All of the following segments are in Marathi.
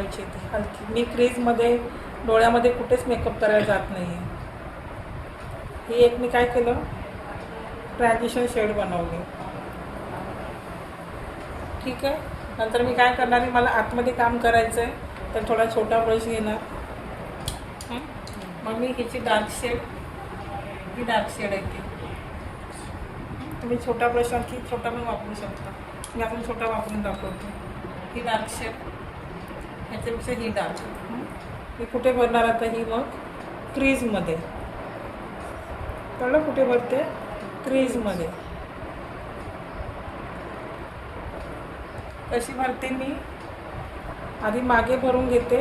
ती हलकी. मी क्रीजमध्ये डोळ्यामध्ये कुठेच मेकअप करायला जात नाही आहे. ही एक मी काय केलं, ट्रॅन्झिशन शेड बनवली. ठीक आहे. नंतर मी काय करणार आहे, मला आतमध्ये काम करायचं आहे तर थोडा छोटा ब्रश घेणार. मग मी हिची डार्क शेड, ही डार्क शेड आहे ती. तुम्ही छोटा ब्रश आणखी छोटा पण वापरू शकता. मी आपण छोटा वापरून दाखवतो. ही डार्क शेड, ह्याच्यापेक्षा ही डार्क. मी कुठे भरणार आता ही, मग क्रीजमध्ये. कळलं कुठे भरते? क्रीजमध्ये. कशी भरते मी, आधी मागे भरून घेते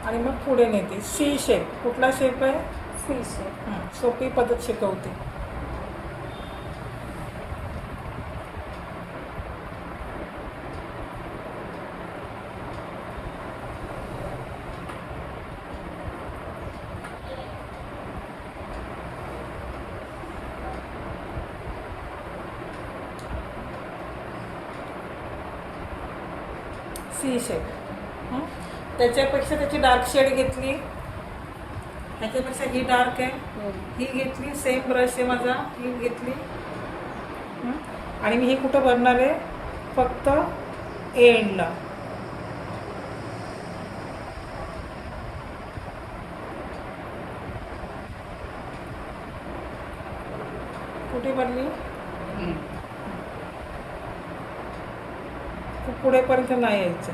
आणि मग पुढे नेते. C shape. कुठला शेप आहे? C shape. सोपी पद्धत शिकवते. C shape. त्याच्यापेक्षा त्याची डार्क शेड घेतली, ह्याच्यापेक्षा ही डार्क आहे, ही घेतली. सेम ब्रश आहे माझा, ही घेतली. आणि मी हे कुठं भरणार आहे? फक्त एंडला. कुठे भरली? पुढेपर्यंत नाही यायचं.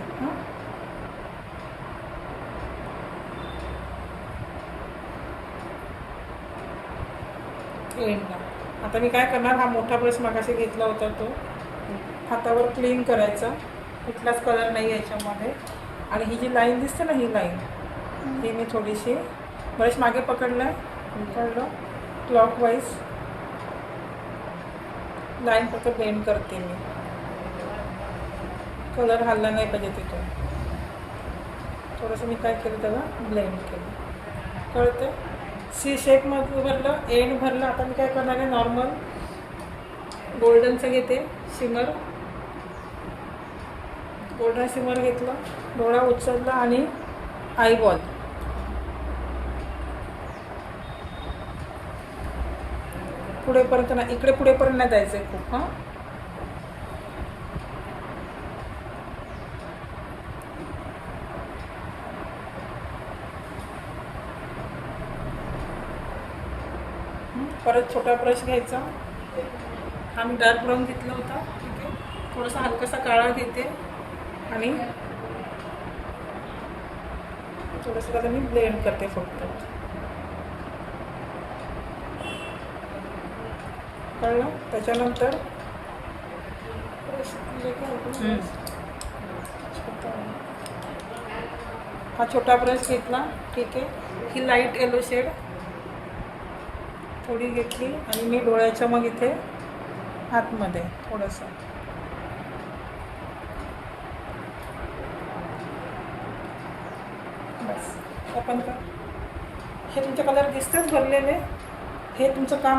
एंडला. आता मी काय करणार, हा मोठा ब्रश मागाशी घेतला होता तो हातावर क्लीन करायचा. कुठलाच कलर नाही याच्यामध्ये. आणि ही जी लाईन दिसते ना, ही लाईन, ही मी थोडीशी ब्रश मागे पकडलं, क्लॉकवाईज लाईन फक्त बेंड करते मी. कलर हल्ला नाही पाहिजे तिथून. थोडंसं मी काय केलं, त्याला ब्लेंड केलं. कळतं? सी शेपमध्ये भरलं, एंड भरलं. आता मी काय करणार आहे, नॉर्मल गोल्डनचं घेते, शिमर. गोल्डन शिमर घेतलं, डोळा उचलला आणि आयबॉल. पुढेपर्यंत नाही, इकडे पुढेपर्यंत नाही जायचं आहे खूप. परत छोटा ब्रश घ्यायचा. हा मी डार्क ब्राऊन घेतला होता. ठीक आहे. थोडासा हलकासा काळा घेते आणि थोडंसं त्याला मी ब्लेंड करते फक्त. कळलं? त्याच्यानंतर हा छोटा ब्रश घेतला. ठीक आहे. ही लाईट येलो शेड थोडी घेतली आणि मी डोळ्याच्या मग इथे आतमध्ये थोडंसं. बस. आपण का हे तुमचे कलर दिसतेच भरलेले. हे तुमचं काम